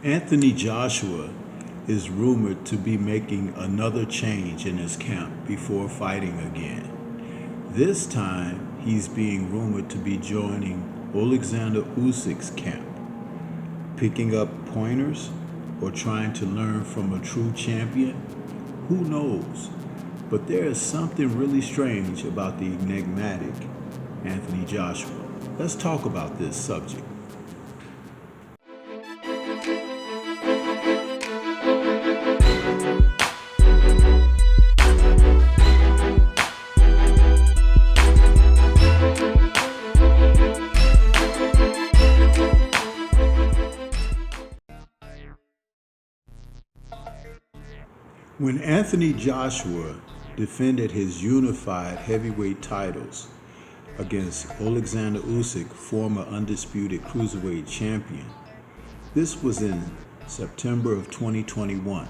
Anthony Joshua is rumored to be making another change in his camp before fighting again. This time, he's being rumored to be joining Alexander Usyk's camp, picking up pointers or trying to learn from a true champion. Who knows? But there is something really strange about the enigmatic Anthony Joshua. Let's talk about this subject. When Anthony Joshua defended his unified heavyweight titles against Alexander Usyk, former undisputed cruiserweight champion, this was in September of 2021,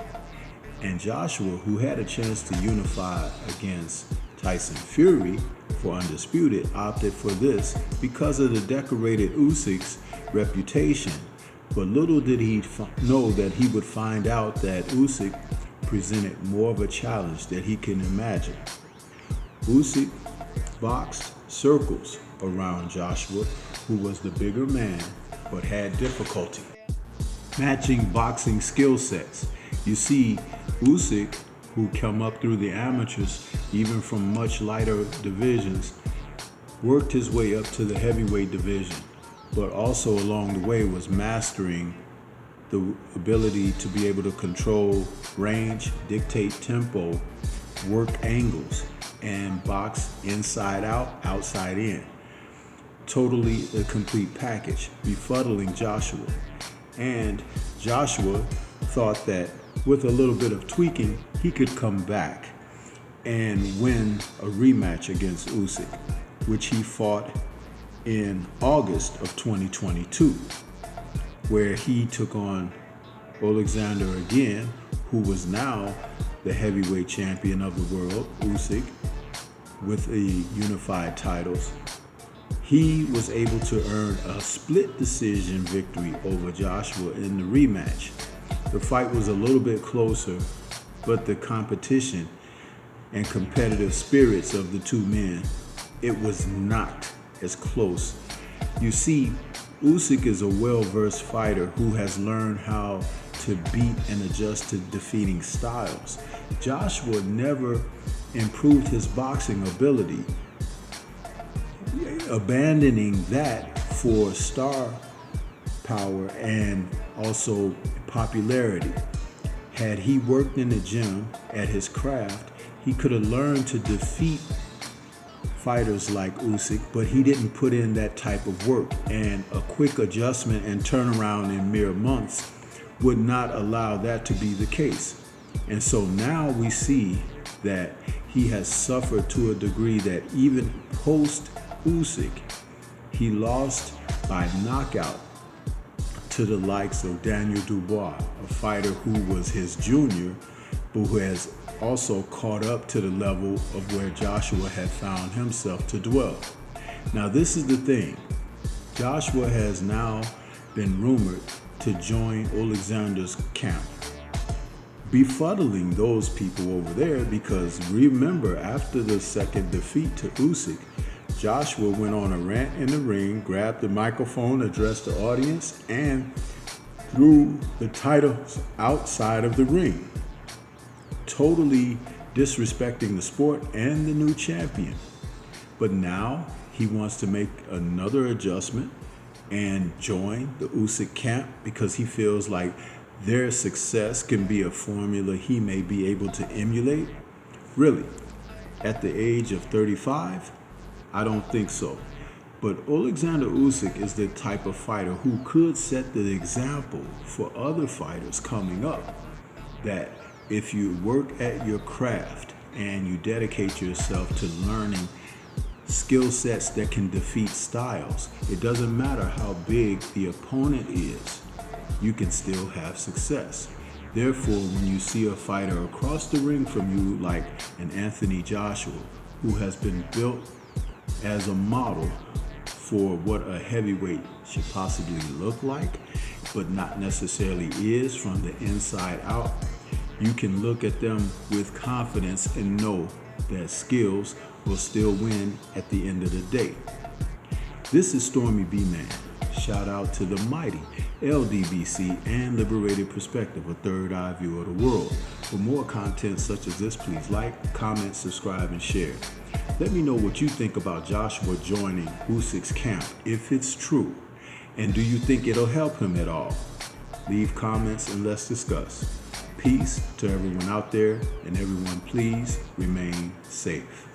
and Joshua, who had a chance to unify against Tyson Fury for undisputed, opted for this because of the decorated Usyk's reputation. But little did he know that he would find out that Usyk presented more of a challenge that he can imagine. Usyk boxed circles around Joshua, who was the bigger man but had difficulty matching boxing skill sets. You see, Usyk, who come up through the amateurs, even from much lighter divisions, worked his way up to the heavyweight division, but also along the way was mastering the ability to be able to control range, dictate tempo, work angles, and box inside out, outside in. Totally a complete package, befuddling Joshua. And Joshua thought that with a little bit of tweaking, he could come back and win a rematch against Usyk, which he fought in August of 2022. Where he took on Alexander again, who was now the heavyweight champion of the world, Usyk, with the unified titles. He was able to earn a split decision victory over Joshua in the rematch. The fight was a little bit closer, but the competition and competitive spirits of the two men, it was not as close. You see, Usyk is a well-versed fighter who has learned how to beat and adjust to defeating styles. Joshua never improved his boxing ability, abandoning that for star power and also popularity. Had he worked in the gym at his craft, he could have learned to defeat fighters like Usyk, but he didn't put in that type of work, and a quick adjustment and turnaround in mere months would not allow that to be the case. And so now we see that he has suffered to a degree that even post Usyk, he lost by knockout to the likes of Daniel Dubois, a fighter who was his junior, but who has also caught up to the level of where Joshua had found himself to dwell. Now this is the thing. Joshua has now been rumored to join Alexander's camp, befuddling those people over there, because remember, after the second defeat to Usyk, Joshua went on a rant in the ring, grabbed the microphone, addressed the audience, and threw the titles outside of the ring, totally disrespecting the sport and the new champion. But now he wants to make another adjustment and join the Usyk camp because he feels like their success can be a formula he may be able to emulate. Really, at the age of 35, I don't think so. But Alexander Usyk is the type of fighter who could set the example for other fighters coming up, that if you work at your craft and you dedicate yourself to learning skill sets that can defeat styles, it doesn't matter how big the opponent is, you can still have success. Therefore, when you see a fighter across the ring from you like an Anthony Joshua, who has been built as a model for what a heavyweight should possibly look like, but not necessarily is from the inside out, you can look at them with confidence and know that skills will still win at the end of the day. This is Stormy B-Man. Shout out to the mighty LDBC and Liberated Perspective, a third eye view of the world. For more content such as this, please like, comment, subscribe, and share. Let me know what you think about Joshua joining Usyk'S camp, if it's true. And do you think it'll help him at all? Leave comments and let's discuss. Peace to everyone out there, and everyone please remain safe.